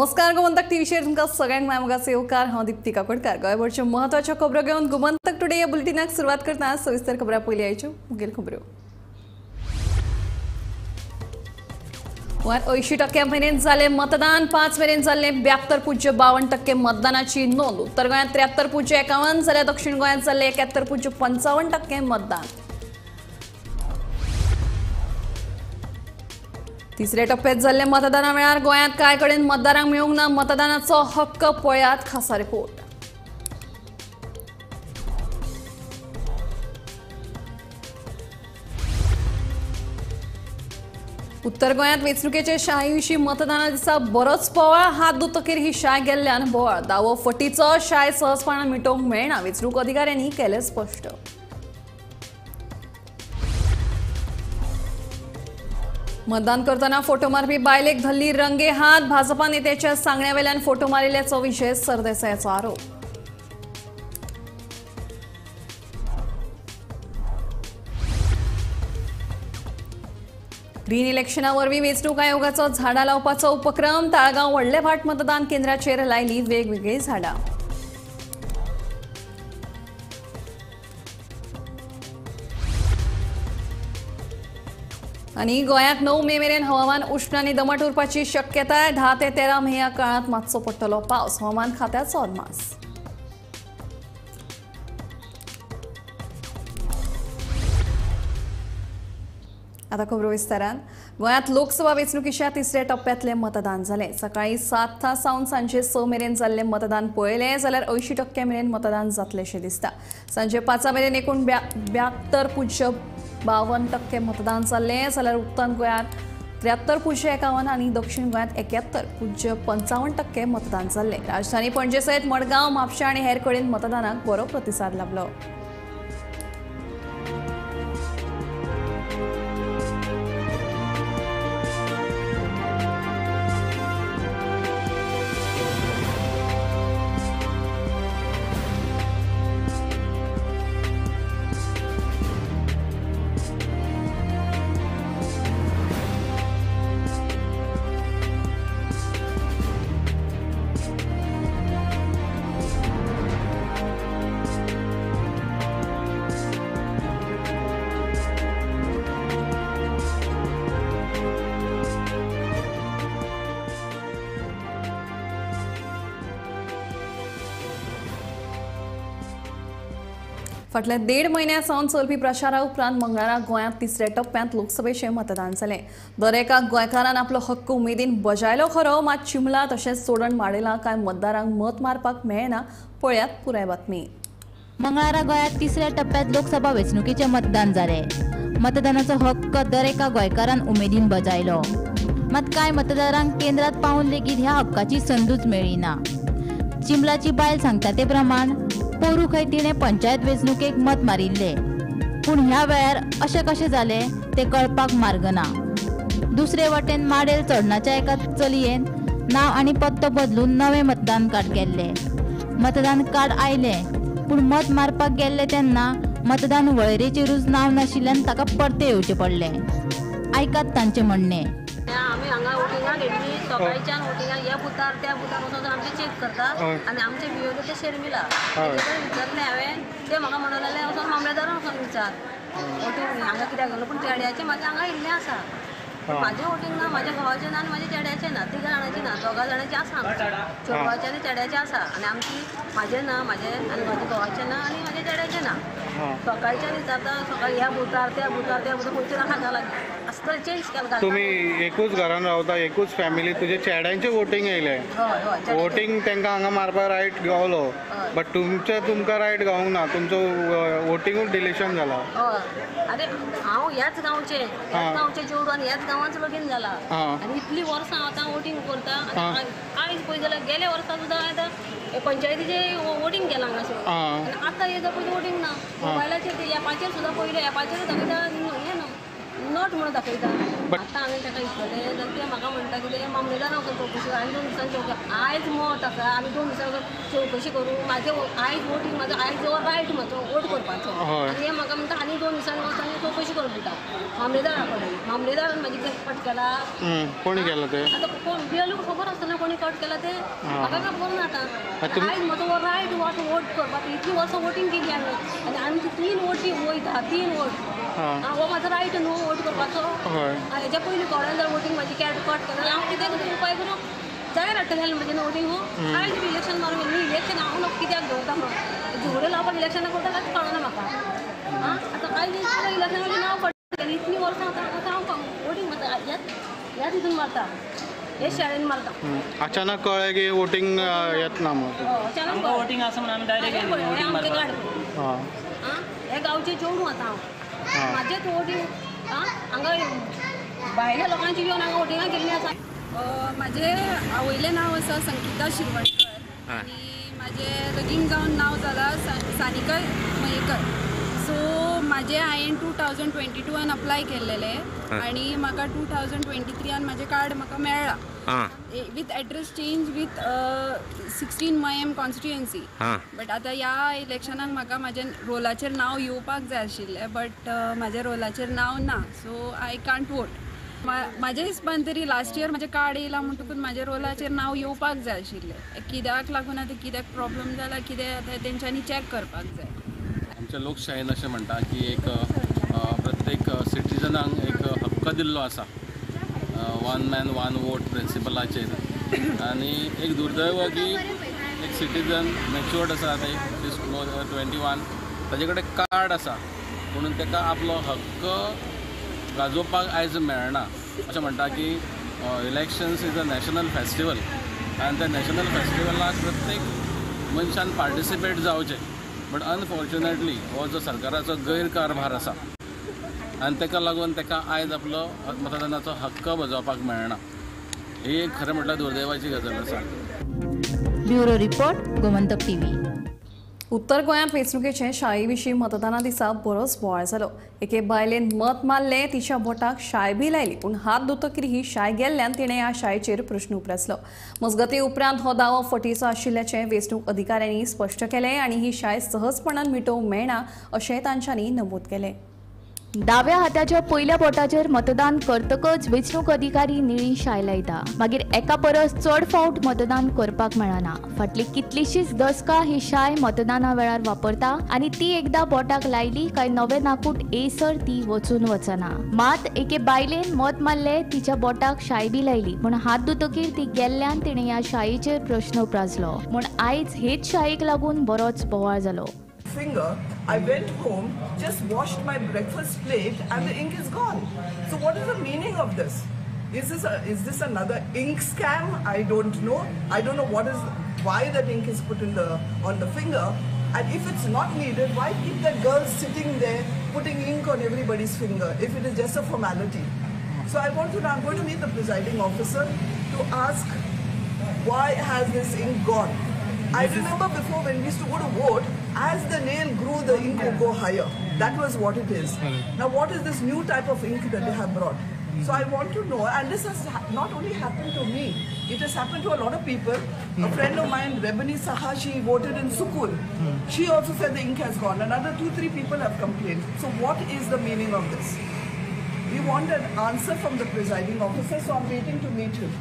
नमस्कार गोमंतक टीव्हीचेर तुमकां सगळ्यांक मायमोगाचो येवकार। हांव दीप्ती काकोडकार। गोंयभरच्यो महत्वाच्यो खबरो घेवन गोमंतक टुडे ह्या बुलेटिनाक सुरवात करतना सविस्तर खबरां पयली आयच्यो मुखेल खबरो। गोंयांत 80% मेरेन जालें मतदान, 5 मेरेन जाल्लें 72.52% मतदानाची नोंद। उत्तर गोंयांत 73.51 जाल्यार दक्षिण गोंयांत जाल्लें 71.55% मतदान। तिसऱ्या टप्प्यात जाल्ले मतदाना वेळार गोंयांत कांय कडेन मतदारांक मेळूंक ना मतदानाचो हक्क। पळयात खासा रिपोर्ट। उत्तर गोंयांत वेंचणुकेचे शाये विशीं मतदाना दिसा बरोच बोवाळ। हात दुतकीर ही शाय गेल्ल्यान बोवाळ। दावो फटीचो शाय सहजपणान मिटोवंक मेळना, वेंचणूक अधिकाऱ्यांनी केलें स्पश्ट। मतदान करतना फोटो मारपी बायलेक धरली रंगे हात। भाजपा नेत्याच्या सांगण्यावेल्यान फोटो मारिल्ल्याचो विशय सरदेसायाचो आरोप। ग्रीन इलेक्शना वरवीं वेंचणूक आयोगाचो झाडां लावपाचो उपक्रम। ताळगांव व्हडले भाट मतदान केंद्राचेर लायली वेगवेगळी झाडां। आनी गोंयांत 9 मे मेरेन हवामान उष्ण आनी दमट उरपाची शक्यताय। 10 ते 13 मे ह्या काळात मातसो पडटलो पावस, हवामान खात्याचो अदमास। आता खबरो विस्तारान। गोंयांत लोकसभा वेंचणुकीच्या तिसऱ्या टप्प्यातलें मतदान जालें। सकाळी 7 सावन सांजे 6 मेरेन जाल्लें मतदान पळयलें जाल्यार 80% मेरेन मतदान जातलेंशें दिसता। सांजे 5 मेरेन एकूण 72.52% मतदान जाल्लें जाल्यार उत्तर गोंयांत 73.51 आनी दक्षिण गोंयांत 71.55% मतदान जाल्लें। राजधानी पणजे सयत मडगांव, म्हापशा आनी हेर कडेन मतदानाक बरो प्रतिसाद लाभलो। फाटल्या 1.5 म्हयन्यासावन चलपी प्रचारा उपरांत मंगळारा गोंयांत तिसऱ्या टप्प्यांत लोकसभेचें मतदान जालें। दर एका गोंयकारान आपलो हक्क उमेदीन बजायलो खरो, मात चिंबला तशेंच सोडून माडिला कांय मतदारांक मत मारपाक मेळना। पळयात पुराय बातमी। मंगळारा गोंयांत तिसऱ्या टप्प्यात लोकसभा वेंचणुकीचें मतदान जालें। मतदानाचो हक्क दर एका गोंयकारान उमेदीन बजायलो, मात कांय मतदारांक केंद्रांत पावून लेगीत ह्या हक्काची संदूच मेळ्ळी। चिंबलाची बायल सांगता ते प्रमाण पोरू खंय तिणें पंचायत वेंचणुकेक मत मारिल्लें, पूण ह्या वेळार अशें कशें जालें तें कळपाक मार्ग ना। दुसरे वटेन माडेल चोडणाच्या एका चलयेन नांव आनी पत्तो बदलून नवें मतदान कार्ड केल्लें। मतदान कार्ड आयलें, पूण मत मारपाक गेल्ले तेन्ना मतदान वळेरेचेरूच नांव नाशिल्ल्यान ताका परते येवचें पडलें। आयकात तांचें म्हणणें। आम्ही हांगा वोटिंगाक येतली, सकाळच्यान वोटिंगाक ह्या बुथार त्या बुथार वचून आमचे चेक करता आनी आमचे बियोले ते शर्मिला विचारले हांवें, ते म्हाका म्हणून लागले वचून मामलेदारान वचून विचार वोटींग हांगा कित्याक गेलो, पूण चेड्याचें म्हाजें हांगा येयल्लें आसा। म्हाजें वोटींग ना, म्हाज्या घोवाचें ना आनी म्हाज्या चेड्याचें ना, 3 जाणांचें ना, 2 जाणांचें आसा। चेडवाचें आनी चेड्याचें आसा आनी आमची म्हाजें ना, म्हाजें आनी म्हाज्या घोवाचें ना आनी म्हाज्या चेड्याचें ना। सकाळच्यान विचारता, सकाळी ह्या बुथार त्या बुथार त्या बुथार खंयच्या खाजा लागली असं चेंज केलं। तुम्ही एकूच घरान रावता, एकूच फॅमिली, तुझे चेड्यांचे वोटींग येयले, वोटींग तांकां हांगा मारपा रायट गावलो, बट तुमकां रायट गावूंक ना, तुमचो वोटींगूच डिलेशन जाला। अरे हांव ह्याच गांवचें चेडूं आनी ह्याच गांवांच लगीन जाला आनी इतलीं वर्सां आतां वोटींग करता। आयज पळय जाल्यार गेल्या वर्सा सुद्दां आतां पंचायतीचें वोटींग केलां हांगासर आनी आतां हे पयलीं वोटींग ना। मोबायलाचेर एपाचेर सुद्दां पयलें एपाचेर दाखयता हें ना, नॉट म्हणून दाखयता आतां हांवें ताका विचारलें जाल्यार ते म्हाका म्हणटा कितें मामलेदार हांव चवकशी आनी 2 दिसांनी चवकशी आयज मत आसा आमी 2 दिसांनी चवकशी करूं म्हाजें आयज वोटींग म्हाजो आयज जो रायट म्हाजो वोट करपाचो आनी हे म्हाका म्हणटा आनी 2 दिसांनी वचून चवकशी करून दिता मामलेदारा कडेन मामलेदारान म्हाजी कट केला कोणी केलं ते आतां कोण बियलूक खबर आसतना कोणी कट केला ते म्हाका काय खबर ना आतां आयज म्हजो रायट वोट करपाक इतलीं वर्सां वोटींग केली आनी आमची 3 वोटींग वयता 3 वोट हो म्हाजो रायट न्हू वोट करपाचो हेच्या पयलीं कोणान जर वोटींग म्हाजी कट केलें हांव कित्याक उपाय करूं जाग्यार हाडटलें म्हजें वोटींग आयज बी इलेक्शन मारूं न्ही इलेक्शन हांव न्हू कित्याक घेवता म्हणून झगडे लावपाक इलेक्शनां करता कांयच कळना म्हाका आतां आयज इलेक्शनाचें नांव पडटलें इतलीं वर्सां आतां हांव वोटींग मारता ह्याच हितून मारता हे शाळेन मारता अचानक कळ्ळें की वोटींग येत ना म्हणून अचानक वोटींग आसा म्हणून आमी डायरेक्ट आमचें कार्ड हे गांवचें चेडूं आतां हांव म्हाजेंच वोटींग हांगा भायल्या लोकांची येवन हांगा वोटिंगां केल्लीं आसा म्हाजें आवयलें नांव आसा संगीता शिरवणकर आनी म्हाजें लगीन जावन नांव जालां सानिका मयेकर सो म्हाजें हांवें 2022 अप्लाय केल्लेलें आनी म्हाका 2023 म्हाजें कार्ड म्हाका मेळ्ळां विथ एड्रेस चेंज विथ 16 मयम कॉन्स्टिट्युएन्सी बट आतां ह्या इलेक्शनाक म्हाका म्हाज्या रोलाचेर नांव येवपाक जाय आशिल्लें बट म्हाज्या रोलाचेर नांव ना सो आय कांट वोट म्हाज्या हिसपान तरी लास्ट इयर म्हाजें कार्ड येयलां म्हणटकूच म्हाज्या रोलाचेर नांव येवपाक जाय आशिल्लें कित्याक लागून आतां कित्याक प्रॉब्लम जाला कितें आतां तेंच्यांनी चॅक करपाक जाय आमच्या लोकशायेन अशें म्हणटा की एक प्रत्येक सिटिजनाक एक हक्क दिल्लो आसा 1 मॅन 1 वोट प्रिंसिपलाचेर आनी एक दुर्दैव की एक सिटीजन मॅच्युअर्ड आसा आतां 21 ताजे कडेन कार्ड आसा म्हणून ताका आपलो हक्क गाजोवपाक आयज मेळना अशें म्हणटा की elections is a national festival आनी त्या नॅशनल फेस्टिवलाक प्रत्येक मनशान पार्टिसिपेट जावचें बट अनफॉर्च्युनेटली हो जो सरकाराचो गैरकारभार आसा आनी ताका लागून ताका आयज आपलो मतदानाचो हक्क बजावपाक मेळना ही एक खरें म्हटल्यार दुर्दैवाची गजाल आसा ब्युरो रिपोर्ट गोमंतक टीव्ही उत्तर गोंयांत वेंचणुकेचे शाळे विशीं मतदाना दिसा बरोच बोवाळ जालो एके बायलेन मत मारलें तिच्या बोटाक शाय बी लायली पूण हात धुतकीर ही शाय गेल्ल्यान तिणें ह्या शाळेचेर प्रस्न उपरासलो मजगती उपरांत हो दावो फटीचो आशिल्ल्याचें वेंचणूक अधिकाऱ्यांनी स्पश्ट केलें आनी ही शाय सहजपणान मिटोवंक मेळना अशेंय तांच्यांनी नमूद केलें दाव्या हाताच्या पयल्या बोटाचेर मतदान करतकच वेंचणूक अधिकारी निळी शाय लायता मागीर एका परस चड फावट मतदान करपाक मेळना फाटली कितलीशीच दशकां ही शाय मतदाना वेळार वापरता आनी ती एकदां बोटाक लायली काय नवे नाकूट एसर ती वचून वचना मात एके बायलेन मत मारले तिच्या बोटाक शाय बी लायली पूण हात धुतकीर ती गेल्ल्यान तिणें ह्या शायेचेर प्रश्न उपरासलो म्हूण आयज हेच शायेक लागून बरोच बोवाळ जालो finger, I went home, just washed my breakfast plate and the ink is gone. So what is the meaning of this? Is this another ink scam? I don't know. I don't know why that ink is put on the finger. And if it's not needed, why keep that girl sitting there putting ink on everybody's finger if it is just a formality? So I'm going to meet the presiding officer to ask why has this ink gone? I remember before when we used to go to vote, as the nail grew, the ink would go higher. That was what it is. Now what is this new type of ink that they have brought? So I want to know, and this has not only happened to me, it has happened to a lot of people. A friend of mine, Rebani Saha, she voted in Sukul. She also said the ink has gone. Another 2-3 people have complained. So what is the meaning of this? We want an answer from the presiding officer, so I'm waiting to meet him.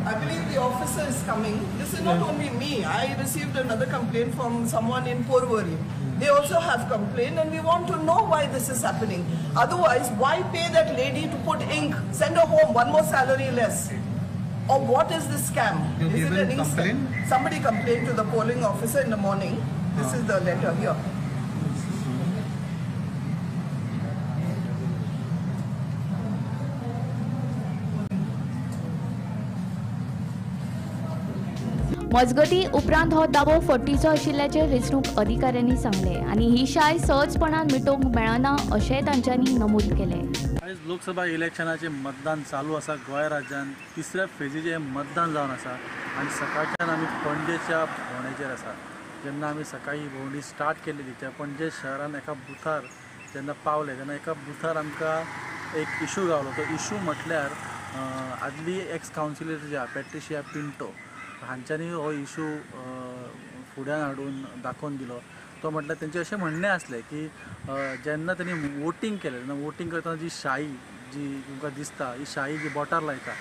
I believe the officer is coming. This is not only me. I received another complaint from someone in Porvorim. They also have complained and we want to know why this is happening. Otherwise, why pay that lady to put ink, send her home, 1 more salary less? Or what is this scam? Is it an ink scam? Somebody complained to the polling officer in the morning. This is the letter here. मजगती उपरांत हो दावो फटीचो आशिल्ल्याचे वेंचणूक अधिकाऱ्यांनी सांगले आनी ही shy सहजपणान मिटोवंक मेळना अशेंय तांच्यांनी नमूद केलें आयज लोकसभा इलेक्शनाचें मतदान चालू आसा गोंय राज्यात तिसऱ्या फेजीचें मतदान जावन आसा आनी सकाळच्यान आमी पणजेच्या भोंवडेचेर आसा जेन्ना आमी सकाळी भोंवडी स्टार्ट केल्ली त्या पणजे शहरान एका बुथार जेन्ना पावले तेन्ना एका बुथार आमकां एक इशू गावलो. तो इशू म्हटल्यार आदली एक्स कावन्सिलर जी आहा पॅट्रिशिया पिंटो हांच्यांनी हो इशू फुड्यान हाडून दाखोवन दिलो. तो म्हटल्यार तेंचें अशें म्हणणें आसलें की जेन्ना तेणी वोटींग केलें तेन्ना वोटींग करतना जी शाई जी तुमकां दिसता ही शाई जी बोटार लायता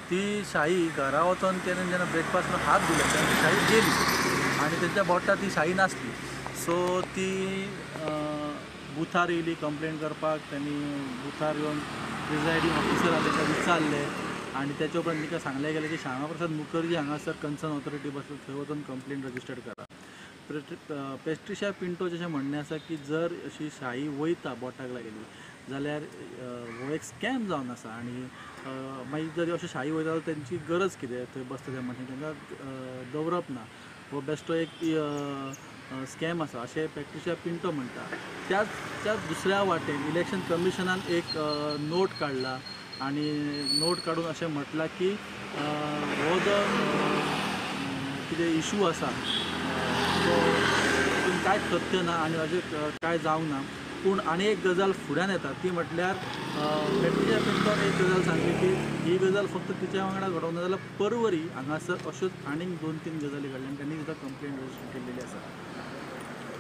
ती शाई घरा वचोन तेणें जेन्ना ब्रेकफास्ट करून हात धुले तेन्ना ती शाई गेली आनी तेंच्या बोटार ती शाई नासली. सो ती बुथार येयली कंप्लेंट करपाक. त्यांनी बुथार येवन प्रिजायडींग ऑफिसराक ताका विचारले आनी तेच्या उपरांत तिका सांगलें गेलें की श्यामा प्रसाद मुखर्जी हांगासर कन्सर्न ऑथॉरिटी बसलो थंय वचून कंप्लेंट रजिस्टर करा. पॅट्रिशिया पिंटोचें अशें म्हणणें आसा की जर अशी शाई वयता बोटाक लागली जाल्यार हो एक स्कॅम जावन आसा आनी मागीर जर अशें शाई वयता जाल्यार तेंची गरज कितें थंय बसता त्या मनशांक तांकां दवरप ना. हो बेश्टो एक स्कॅम आसा अशें पॅट्रिशिया पिंटो म्हणटा. त्याच दुसऱ्या वाटेन इलेक्शन कमिशनान एक नोट काडला आनी नोट काडून अशें म्हटलां की हो जो कितें इशू आसा तो तितून कांयच तथ्य ना आनी अशें कांय जावंक ना. पूण आनी एक गजाल फुड्यान येता ती म्हटल्यार पॅट्रिशिया पिंटोन एक गजाल सांगली की ही गजाल फक्त तिच्या वांगडा घडोवंक ना जाल्यार परवरी हांगासर अश्योच आनीक 2-3 गजाली घडल्या आनी त्यांनी सुद्दां कंप्लेंट रजिस्टर केल्लेली आसा.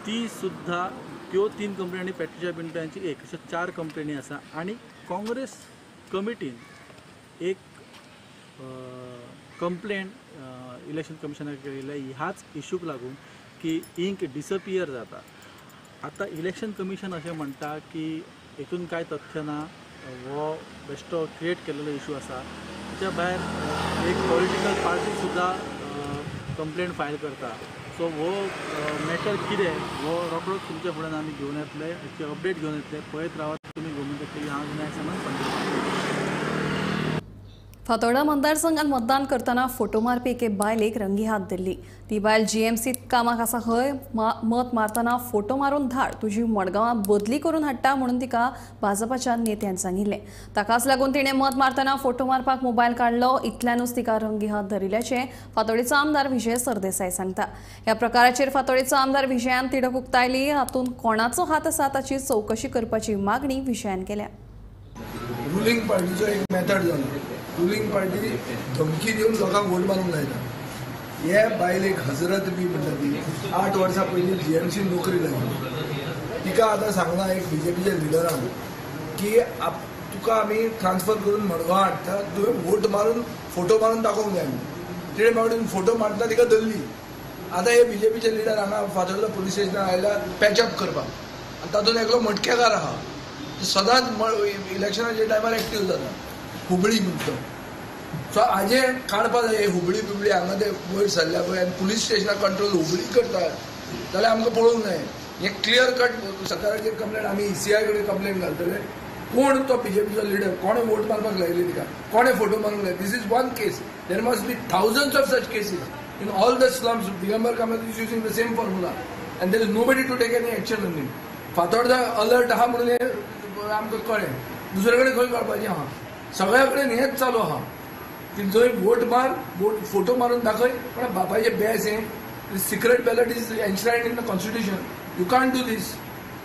ती सुद्दां त्यो 3 कंप्लेनी पॅट्रिशिया पिंटो यांची एक अशा 4 कंप्लेनी आसा. आनी काँग्रेस कमिटीन एक कंप्लेंट इलेक्शन कमिशनाक केलेल्या ह्याच इशूक लागून की इंक डिसपियर जाता. आतां इलेक्शन कमिशन अशें म्हणटा की हितून कांय तथ्य ना, हो बेश्टो क्रिएट केल्लो इशू आसा. ताच्या भायर एक पॉलिटिकल पार्टी सुद्दां कंप्लेंट फायल करता. सो हो मॅटर कितें हो रोखडोच तुमच्या फुड्यान आमी घेवन येतले, हेची अपडेट घेवन येतले. पळयत रावात तुमी गोमंतक टीव्ही. हांव विनायक सामंत, पंढरपूर. फातोर्डा मतदारसंघात मतदान करताना फोटो मारपी एके बायलेक रंगी हात दिल्ली. ती बायल जीएमसीत कामाक आसा खंय मत मारतना फोटो मारून धाड, तुजी मडगांवां बदली करून हाडटा म्हणून तिका भाजपाच्या नेत्यान सांगिल्लें. ताकाच लागून तिणें मत मारतना फोटो मारपाक मोबायल काडलो. इतल्यानूच तिका रंगी हात धरिल्ल्याचें फातोर्डेचो आमदार विजय सरदेसाय सांगता. ह्या प्रकाराचेर फातोर्डेचो आमदार विजयान तिडक उक्तायली. हातूंत कोणाचो हात आसा ताची चवकशी करपाची मागणी विजयान केल्या. रुलिंग पार्टीचो एक मेथड जालो. रुलिंग पार्टी धमकी दिवन लोकांक वोट मारूंक लायता. हे बायलेक हजरत बी म्हणटा ती 8 वर्सां पयलीं जीएमसी नोकरी लागली. तिका आतां सांगला एक बीजेपीच्या लिडरान की तुका आमी ट्रान्सफर करून मडगांव हाडटा, तुवें वोट मारून फोटो मारून दाखोवंक जाय. तिणें मागीर फोटो मारतना तिका धरली. आतां हे बीजेपीचे लिडर हांगा फातोर्डा पुलीस स्टेशनार आयला पॅचअप करपाक आनी तातूंत एकलो मटकेकार आहा. सदांच इलेक्शनाच्या टायमार एक्टीव जाता. हुबळी म्हणटा सो हाजे काडपा जाय. हुबळी बिबळी हांगा ते वयर सरल्या पळय आनी पुलीस स्टेशनाक कंट्रोल हुबळी करता जाल्यार आमकां पळोवंक जाय. हे क्लियर कट सकाळचेर कंप्लेंट आमी ECI कडेन कंप्लेंट घालतले. कोण तो बीजेपीचो लिडर, कोणें वोट मारपाक लायली तिका, कोणें फोटो मारूंक लायले. This is one case. There must be thousands of such cases in all the slums. Digambar Kamat is using the same formula and there is nobody to take any action on it. Fatorda alert आहा म्हणून हे आमकां कळ्ळें. दुसरे कडेन खंय कळपाचें आहा. सगळ्या कडेन हेच चालू आहा की जंय वोट मार, वोट फोटो मारून दाखय. पण बापायचे बेस हें secret ballot is enshrined in the constitution. You can't do this.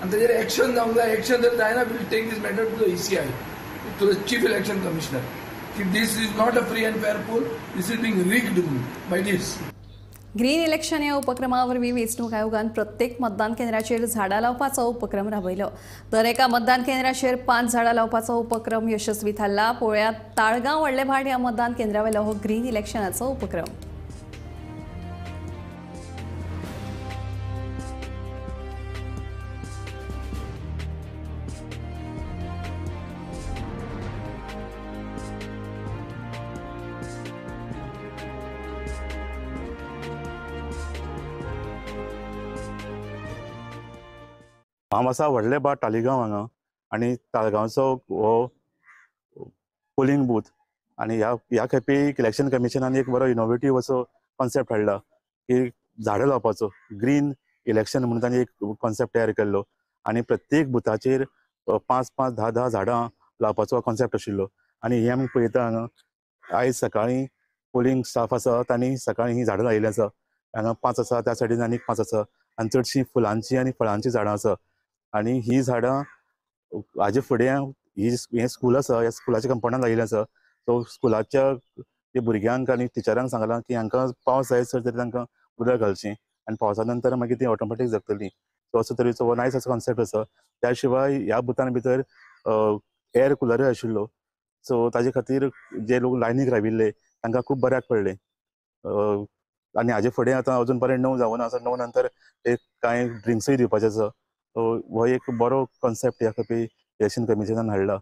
आनी ताजेर एक्शन जावंक जाय. एक्शन जर जायना will take this matter to the ECI, to the chief election commissioner की this is not a free and fair poll. This is being rigged by this. Green election ह्या उपक्रमावरवीं वेंचणूक आयोगान प्रत्येक मतदान केंद्राचेर झाडां लावपाचो उपक्रम राबयलो. दर एका मतदान केंद्राचेर 5 झाडां लावपाचो उपक्रम यशस्वी थारला. पळयात ताळगांव व्हडले भाट ह्या मतदान केंद्रा हो ग्रीन इलेक्शनाचो उपक्रम. हांव आसा व्हडले भाट तालिगांव हांगा आनी ताळगांवचो हो पोलिंग बूथ. आनी ह्या खेपे इलेक्शन कमिशनान एक बरो इनोवेटीव असो कॉन्सेप्ट हाडला की झाडां लावपाचो. ग्रीन इलेक्शन म्हणून तांणी एक कॉन्सेप्ट तयार केल्लो आनी प्रत्येक बुथाचेर 5-5, 10-10 झाडां लावपाचो कॉन्सेप्ट आशिल्लो. आनी हे आमी पळयता हांगा आयज सकाळीं पोलिंग स्टाफ आसा तांणी सकाळीं ही झाडां लायिल्लीं आसा. हांगा 5 आसा, त्या सायडीन आनीक 5 आसा आनी चडशीं फुलांची आनी फळांची झाडां आसा. आनी ही झाडां हाजे फुडें हे स्कूल आसा, ह्या स्कुलाच्या कंपाउंडान लायिल्लें आसा. सो स्कुलाच्या ते भुरग्यांक आनी टिचरांक सांगलां की हांकां पावस जायसर तरी तांकां उदक घालचें आनी पावसा नंतर मागीर ती ऑटोमॅटीक जगतली. सो असो तरेचो हो नायस असो कॉन्सेप्ट आसा. त्या शिवाय ह्या बुथान भितर एअर कुलरूय आशिल्लो. सो ताजे खातीर जे लोक लायनीक राविल्ले तांकां खूब बऱ्याक पडलें. आनी हाजे फुडें आतां अजून पर्यंत 9 जावना आसा. 9 नंतर एक कांय ड्रिंक्सूय दिवपाचे आसा. सो हो एक बरो कॉन्सेप्ट ह्या खेपे इलेक्शन कमिशनान हाडला.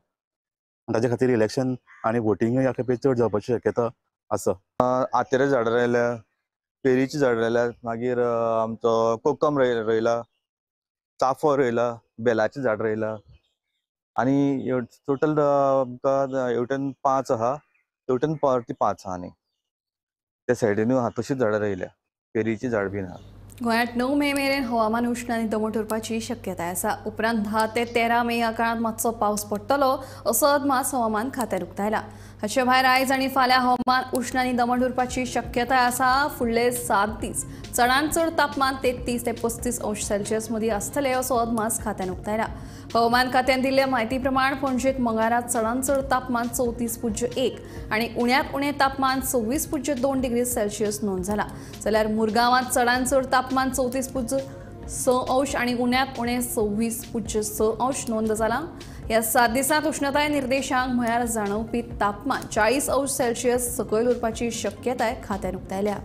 ताजे खातीर इलेक्शन आनी वोटिंगूय ह्या खेपे चड जावपाची शक्यता आसा. आतेरे झाडां रोयल्या, पेरीची झाडां रोयल्या, मागीर आमचो कोकम रोयला, चाफो रोयला, बेलाची झाड रोयला आनी टोटल आमकां हेवटेन 5 आहा, हेवटेन परती 5 आहा. आनी त्या सायडीनूय आहा तशीच झाडां रोयल्या, पेरीची झाड बीन आहा. गोंयांत 9 मे मेरेन हवामान उश्ण आनी दमट उरपाची शक्यताय आसा. उपरांत 10 ते 13 मे ह्या काळात मातसो पावस पडटलो असो अदमास हवामान खात्यान उक्तायला. हाचे भायर आयज आनी फाल्यां हवामान उश्ण आनी दमट उरपाची शक्यताय आसा. फुडले 7 दीस चडांत चड तापमान 33 ते 35 अंश सेल्सियस मदीं आसतले असो अदमास खात्यान उक्तायला. हवामान खात्यान दिल्ले म्हायती प्रमाण पणजेत मंगळारा चडांत चड तापमान 34.1 आनी उण्यांत उणें तापमान 26.2 डिग्री सेल्सियस नोंद जाला. जाल्यार मुरगांवांत चडांत चड तापमान 34.6 अंश आनी उण्यांत उणें 26.6 अंश नोंद जाला. ह्या 7 दिसांत उष्णताय निर्देशांक म्हळ्यार जाणवपी तापमान 40 अंश सेल्सियस सकयल उरपाची शक्यताय खात्यान उक्तायल्या.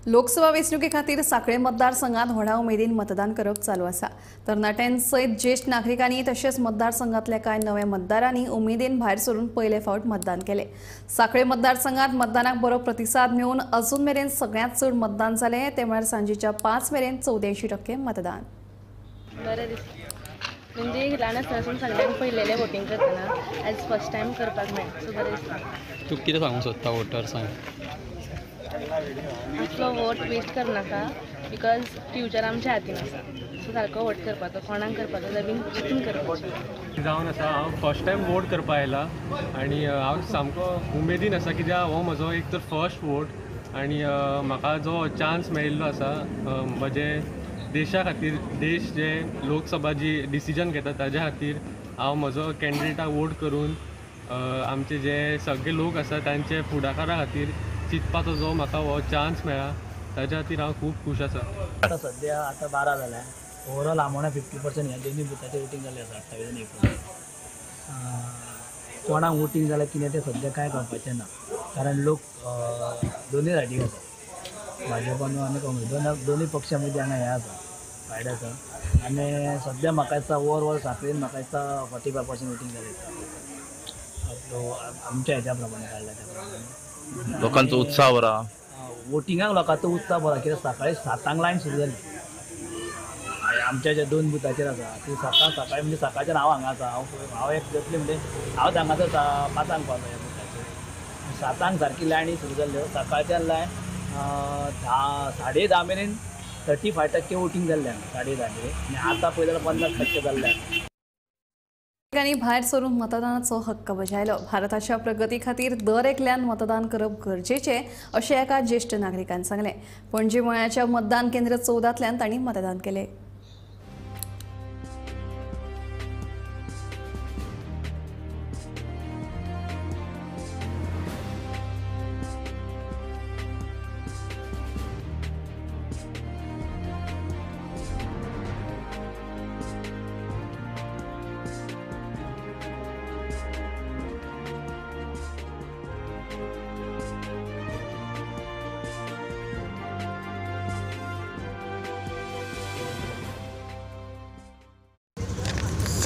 लोकसभा वेंचणुके खातीर सांखळे मतदारसंघात व्हडा उमेदीन मतदान करप चालू आसा. तरणाट्यां सयत ज्येश्ठ नागरिकांनी तशेंच मतदारसंघातल्या कांय नव्या मतदारांनी उमेदीन भायर सरून पयले फावट मतदान केले. सांखळे मतदारसंघात मतदानाक बरो प्रतिसाद मेळून अजून मेरेन सगळ्यांत चड मतदान जालें. ते म्हळ्यार सांजेच्या 5 मेरेन 84% मतदान. बरें दिसलें म्हणजे ल्हान आसतनासून सगळ्यांक पयलेलें वोटींग करतना आयज फर्स्ट टायम करपाक मेळ्ळें. सो बरें दिसलें. तूं कितें सांगूंक सोदता वोटर्सांक? आपलो वोट वेस्ट करनाका बिकॉज फ्युचर आमच्या हातीन आसा. सो सारको वोट करपाचो, कोणाक करपाचो तें बीन चिंतून करपाचें. जावन आसा हांव फर्स्ट टायम वोट करपा आयला आनी हांव सामको उमेदीन आसा कित्याक हो म्हजो एक तर फर्स्ट वोट आनी म्हाका जो चान्स मेळिल्लो आसा म्हजे देशा खातीर, देश जे लोकसभा जी डिसिजन घेता ताज्या खातीर हांव म्हजो कॅन्डिडेटाक वोट करून आमचे जे सगळे लोक आसा तांचे फुडाकारा खातीर चिंतपाचो जो म्हाका हो चान्स मेळ्ळा ताच्या खातीर हांव खूब खूश आसा. आतां सद्या 12 जाल्या. ओवरऑल आमोण्या 50% ह्या दोनी बुथाचेर वोटींग जाल्लें आसा 28 एप्रील. कोणाक वोटींग जाल्यार कितें तें सद्या कांय कळपाचें ना कारण लोक दोनूय सायडीक आसा. भाजपान आनी काँग्रेस दोनूय पक्षा मदीं हांगा हें आसा, फायट आसा. आनी सद्या म्हाका दिसता ओवरऑल सांखळेन म्हाका दिसता 45% वोटींग जालें. आमच्या हेच्या प्रमाणे काडल्या त्या प्रमाणे लोकांचो उत्साह बरा. वोटिंगाक लोकांचो उत्साह बरा कित्याक सकाळी 7 लायन सुरू जाली. आमच्या जे 2 बुथाचेर आसा ती सकाळी म्हणजे सकाळच्यान हांव हांगा आसा. हांव एक जातली म्हणजे हांव हांगासर 5 पावलो ह्या बुथाचेर. 7 सारकी लायनी सुरू जाल्ल्यो. सकाळच्यान लायन 10:30 मेरेन 35% वोटींग जाल्लें 10:30 मेरेन आनी आतां पळयत जाल्यार 50% जाल्लें. भायर सरून मतदानाचो हक्क बजायलो. भारताच्या प्रगती खातीर दर एकल्यान मतदान करप गरजेचें अशें एका ज्येश्ठ नागरिकान सांगलें. पणजी मळ्याच्या मतदान केंद्र 14तल्यान तांणी मतदान केलें.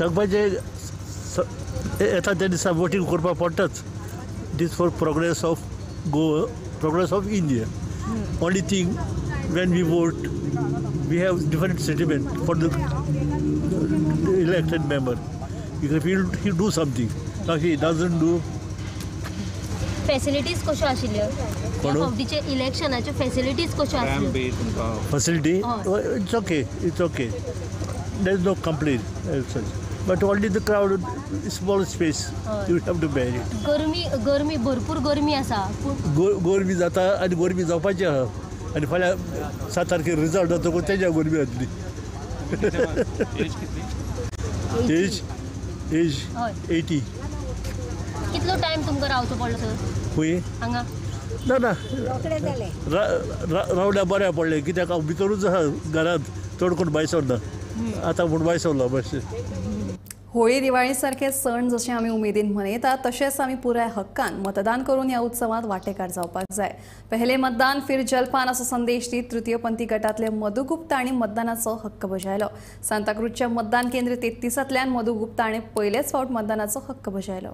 सगळे येता त्या दिसा वोटींग करपाक पडटाच. This for progress of progress of India. Only thing when we vote we have different sentiment for the elected member. If he do something he doesn't do. Facilities कश्यो आशिल्ल्यो ह्या फावटीचे इलेक्शनाच्यो फॅसिलिटीज कश्यो आशिल्ल्यो? Facility it's okay there is no complain. but only the crowd, small space, you have to bear it. गरमी भरपूर गरमी आसा गरमी जाता आनी गरमी जावपाची आहा आनी फाल्यां 7 तारखेर रिजल्ट जातकूच तेज्या गरमी जातली. एज 80. कितलो टायम तुमकां रावचो पडलो सर खंय हांगा ना रावल्या बऱ्या पडलें कित्याक हांव भितरूच आहा घरांत चड कोण भायर सरना आतां म्हूण भायर सरला मातशें. होळी दिवाळी सारखे सण जसे आम्ही उमेदीन मनयतात तशेंच आमी पुराय हक्कान मतदान करून ह्या उत्सवात वांटेकार जावपाक जाय. पहिले मतदान फिर जलपान असो संदेश दीत तृतीयपंथी गटातले मधु गुप्ता हांणी मतदानाचो हक्क बजायलो. सांताक्रूजच्या मतदान केंद्र 33तल्यान मधु गुप्ता हांणी पयलेच फावट मतदानाचो हक्क बजायलो.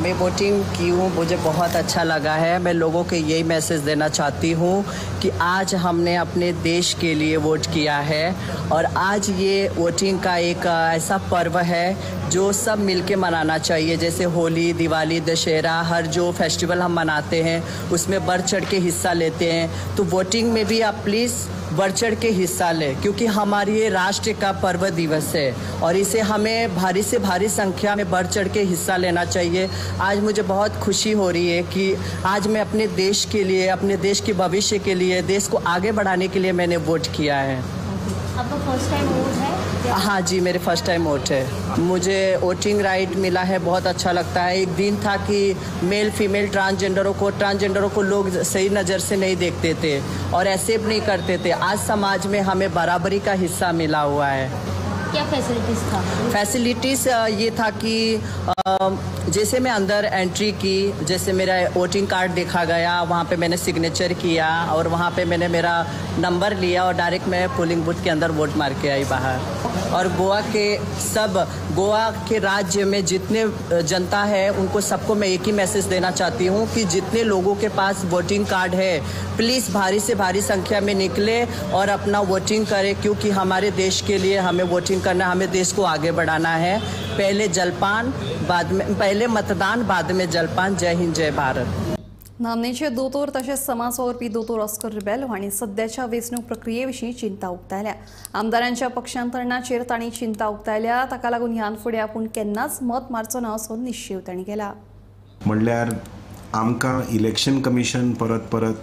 मैं वोटिंग की हूँ, मुझे बहुत अच्छा लगा है. मैं लोगों को यही मैसेज देना चाहती हूँ कि आज हमने अपने देश के लिए वोट किया है और आज ये वोटिंग का एक ऐसा पर्व है जो सब मिलके मनाना चाहिए. जैसे होली, दिवाली, दशहरा, हर जो फेस्टिवल हम मनाते हैं उसमें बढ़ चढ़ के हिस्सा लेते हैं. तो वोटिंग में भी आप प्लीज़ बढ़ चढ़ के हिस्सा लें क्योंकि हमारी ये राष्ट्र का पर्व दिवस है और इसे हमें भारी से भारी संख्या में बढ़ चढ़ के हिस्सा लेना चाहिए. आज मुझे बहुत खुशी हो रही है कि आज मैं अपने देश के लिए, अपने देश के भविष्य के लिए, देश को आगे बढ़ाने के लिए मैंने वोट किया है. आपका फर्स्ट टाइम वोट है? हाँ जी, मेरे फर्स्ट टाइम वोट है. मुझे वोटिंग राइट मिला है, बहुत अच्छा लगता है. एक दिन था कि मेल फीमेल ट्रांसजेंडरों को लोग सही नज़र से नहीं देखते थे और एक्सेप्ट नहीं करते थे. आज समाज में हमें बराबरी का हिस्सा मिला हुआ है. क्या फैसिलिटीज़ था? फैसिलिटीज़ ये था कि जैसे मैं अंदर एंट्री की, जैसे मेरा वोटिंग कार्ड देखा गया, वहाँ पे मैंने सिग्नेचर किया और वहाँ पे मैंने मेरा नंबर लिया और डायरेक्ट मैं पोलिंग बूथ के अंदर वोट मार के आई बाहर. और गोवा के राज्य में जितने जनता है उनको सबको मैं एक ही मैसेज देना चाहती हूँ कि जितने लोगों के पास वोटिंग कार्ड है प्लीज़ भारी से भारी संख्या में निकले और अपना वोटिंग करें क्योंकि हमारे देश के लिए हमें वोटिंग करना, हमें देश को आगे बढ़ाना है. पहले मतदान बाद में जलपान. जय हिंद, जय भारत. नामनेचे दोतोर तशेंच समाज वावरपी दोतोर ऑस्कर रिबेलो हांणी सध्याच्या वेंचणूक प्रक्रिये चिंता उक्तायल्या. आमदारांच्या पक्षांतरणाचेर तांणी चिंता उक्तायल्या. ताका लागून ह्यान फुडें आपूण केन्नाच मत मारचो ना असो निश्चय तांणी केला. म्हणल्यार आमकां इलेक्शन कमिशन परत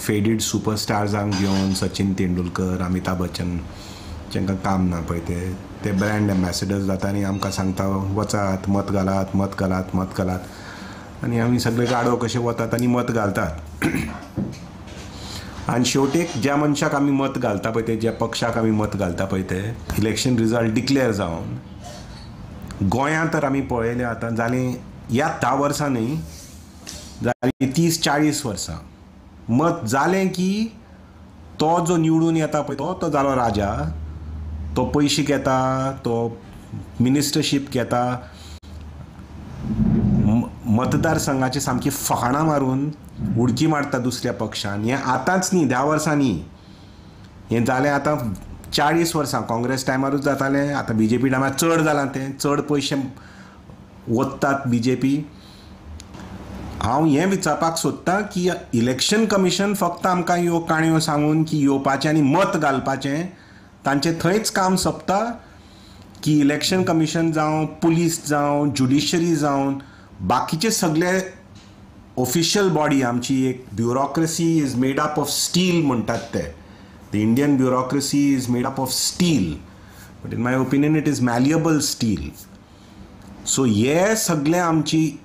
फेडीड सुपरस्टार्सांक घेवन सचिन तेंडुलकर, अमिताभ बच्चन जेंकां काम ना पळय ते ब्रँड एम्बेसेडर्स जाता आनी आमकां सांगता वचात, मत घालात आनी आमी सगळे गाडो कशे वतात आनी मत घालतात. आनी शेवटेक ज्या मनशाक आमी मत घालता पळय ते, ज्या पक्षाक आमी मत घालता पळय ते, इलेक्शन रिजल्ट डिक्लेअर जावन गोंयांत तर आमी पळयलें आतां जालें ह्या 10 वर्सां न्ही, जालीं 30-40 वर्सां. मत जालें की तो जो निवडून येता पळय तो जालो राजा, तो पयशे घेता, तो मिनिस्टरशीप घेता, मतदारसंघाचे सामकी फकाणां मारून उडकी मारता दुसऱ्या पक्षान. हें आतांच न्ही, 10 वर्सांनी हें जालें. आतां 40 वर्सां काँग्रेस टायमारूच जातालें, आतां BJP टायमार चड जालां. तें चड पयशे वतात BJP. हांव हें विचारपाक सोदतां की इलेक्शन कमिशन फक्त आमकां ह्यो काणयो सांगून की येवपाचें आनी मत घालपाचें, तांचें थंयच काम सोंपता की इलेक्शन कमिशन जावं, पुलीस जावं, ज्युडिशरी जावं, बाकीचे सगळे ऑफिशियल बॉडी आमची एक bureaucracy is made up of steel म्हणटात ते. The Indian bureaucracy is made up of steel, but in my opinion it is malleable steel. So हे सगळे आमची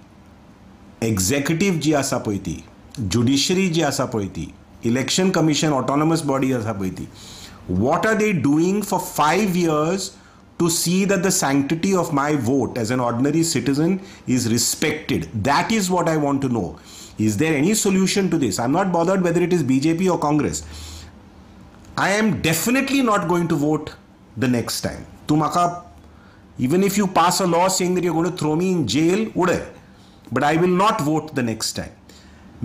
एक्झिक्युटीव जी आसा पळय ती, ज्युडिशरी जी आसा पळय ती, इलेक्शन कमिशन ऑटोनॉमस बॉडी आसा पळय ती, what are they doing for 5 years to see that the sanctity of my vote as an ordinary citizen is respected? That is what I want to know. Is there any solution to this? I'm not bothered whether it is BJP or Congress. I am definitely not going to vote the next time. Even if you pass a law saying that you're going to throw me in jail, but I will not vote the next time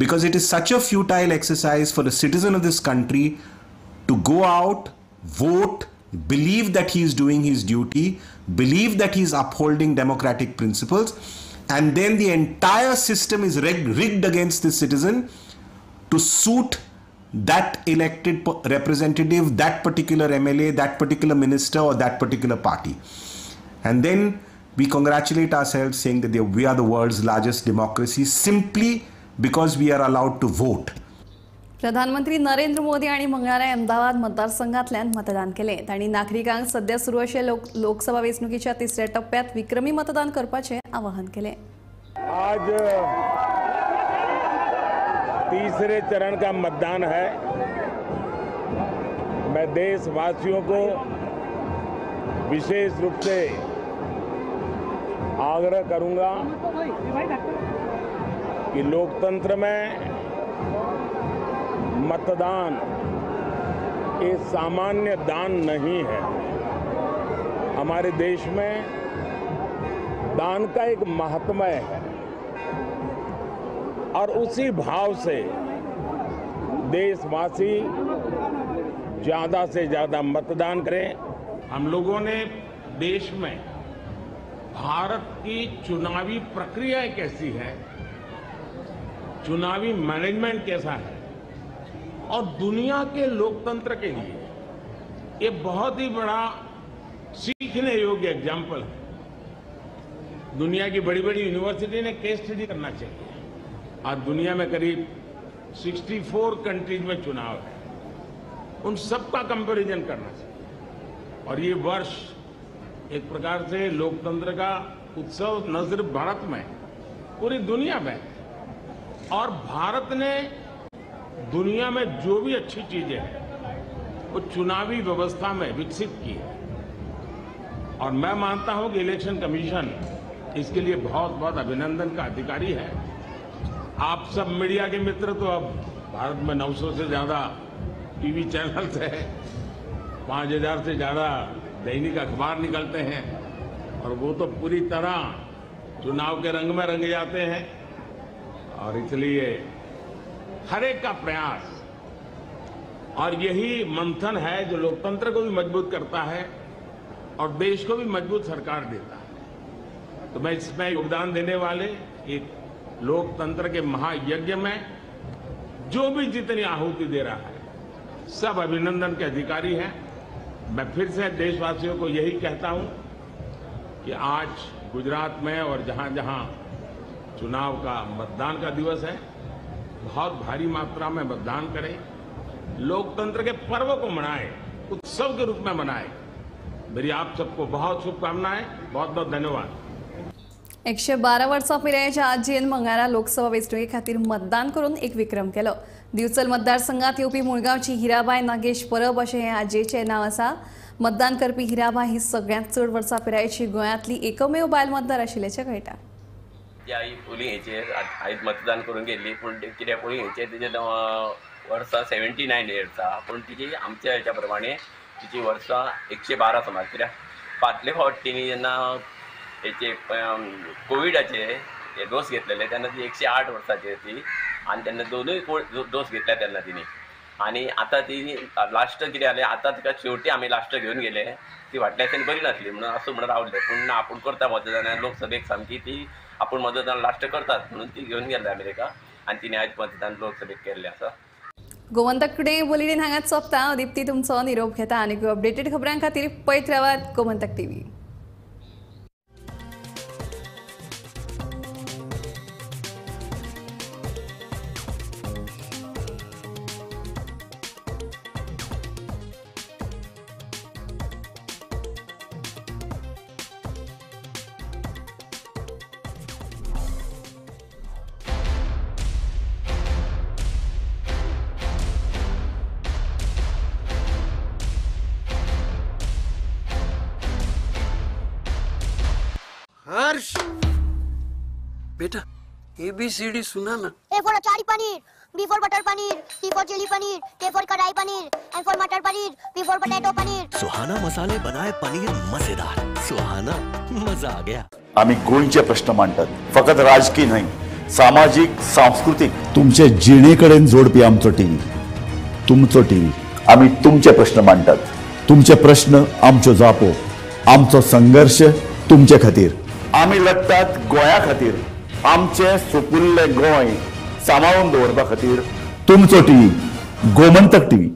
because it is such a futile exercise for a citizen of this country to go out, vote, believe that he is doing his duty, believe that he is upholding democratic principles, and then the entire system is rigged against this citizen to suit that elected representative, that particular MLA, that particular minister, or that particular party. And then we congratulate ourselves saying that we are the world's largest democracy simply because we are allowed to vote. प्रधानमंत्री नरेंद्र मोदी आणि मंगळारा अहमदाबाद मतदारसंघातल्यान मतदान केले. तांणी नागरिकांक सध्या सुरू आशिल्ल्या लोकसभा वेंचणुकीच्या तिसऱ्या टप्प्यात विक्रमी मतदान करपाचे आवाहन केले. आज तीसरे चरण का मतदान है. मैं देशवासियों को विशेष रूप से आग्रह करूंगा कि लोकतंत्र में मतदान ये सामान्य दान नहीं है. हमारे देश में दान का एक महत्व है और उसी भाव से देशवासी ज़्यादा से ज़्यादा मतदान करें. हम लोगों ने देश में भारत की चुनावी प्रक्रिया कैसी है, चुनावी मैनेजमेंट कैसा है और दुनिया के लोकतंत्र के लिए ये बहुत ही बड़ा सीखने योग्य एग्जाम्पल है. दुनिया की बड़ी बड़ी यूनिवर्सिटी ने केस स्टडी करना चाहिए. आज दुनिया में करीब 64 कंट्रीज में चुनाव है, उन सबका कंपैरिजन करना चाहिए. और ये वर्ष एक प्रकार से लोकतंत्र का उत्सव न सिर्फ भारत में, पूरी दुनिया में. और भारत ने दुनिया में जो भी अच्छी चीजें हैं वो चुनावी व्यवस्था में विकसित की है. और मैं मानता हूं कि इलेक्शन कमीशन इसके लिए बहुत बहुत अभिनंदन का अधिकारी है. आप सब मीडिया के मित्र तो अब भारत में 900 से ज़्यादा टीवी चैनल्स है, 5000 से ज़्यादा दैनिक अखबार निकलते हैं और वो तो पूरी तरह चुनाव के रंग में रंगे जाते हैं. और इसलिए हर एक का प्रयास और यही मंथन है जो लोकतंत्र को भी मजबूत करता है और देश को भी मजबूत सरकार देता है. तो मैं इसमें योगदान देने वाले एक लोकतंत्र के महायज्ञ में जो भी जितनी आहुति दे रहा है सब अभिनंदन के अधिकारी हैं. मैं फिर से देशवासियों को यही कहता हूं कि आज गुजरात में और जहां जहां चुनाव का मतदान का दिवस है, बहुत भारी मात्रा में मतदान करें, लोकतंत्र के पर्व को मनाएं, उत्सव के रूप में मनाएं. मेरी आप सबको बहुत शुभकामनाएं. बहुत बहुत धन्यवाद. 112 वर्सां पिरायेच्या आजयेन मंगळारा लोकसभा वेंचणुके खातीर मतदान करून एक विक्रम केलो. दिवचल मतदारसंघात येवपी मुळगांवची हिराबाई नागेश परब अशें हे आजयेचें नांव आसा. मतदान करपी हिराबाई ही सगळ्यांत चड वर्सां पिरायेची गोंयांतली एकमेव बायल मतदार आशिल्ल्याचें कळटा. आई पोलिंग हेचेर आयज मतदान करून गेल्ली, पूण कितें पोलिंग हेचेर तिचे वर्सां 79 इयर्स आसा. पूण तिची आमच्या हेच्या प्रमाणे तिची वर्सां 112 समज. कित्याक फाटले फावट तिणी जेन्ना हेचे कोविडाचे हे डोस घेतलेले तेन्ना ती 108 वर्सांची ती आनी तेन्ना दोनूय डोस घेतल्या तेन्ना तिणी. आनी आतां ती लास्ट कितें जालें, आतां तिका शेवटी आमी लास्ट घेवन गेले. ती फाटल्याच्यान बरी नासली म्हणून असो म्हणून रावले, पूण आपूण करता मतदान लोकसभेक सामकी ती आपूण मतदान लास्ट करतात म्हणून ती घेवन गेले अमेरिका आनी तिने आयज मतदान लोकसभेक केल्लें आसा. गोमंतक टुडे बुलेटिन हांगाच सोंपता. दीप्ती तुमचो निरोप घेता आनी अपडेटेड खबरां खातीर पळयत रावात गोमंतक टीव्ही. हर्ष बेटा ABCD सुना ना. A for achari paneer, B for butter paneer, C for chili paneer, K for kadai paneer, M for matar paneer, P for potato paneer. Suhana मसाले बनाए पनीर मजेदार. सुहाना मजा आ गया. आम्ही गोंयचे प्रश्न मांडतात, फकत राजकीय नाही, सामाजिक सांस्कृतिक. तुमचे जिणेकडेन जोडपी आमचो टीव्ही, तुमचो टीव्ही. आम्ही तुमचे प्रश्न मांडतात. तुमचे प्रश्न आमच्यो जापो, आमचो संघर्ष तुमचे खातीर. आम्ही लढतात गोंया खातीर, आमचे सुपुल्ले गोंय सांबाळून दवरपा खातीर. तुमचो टीव्ही, गोमंतक टीव्ही.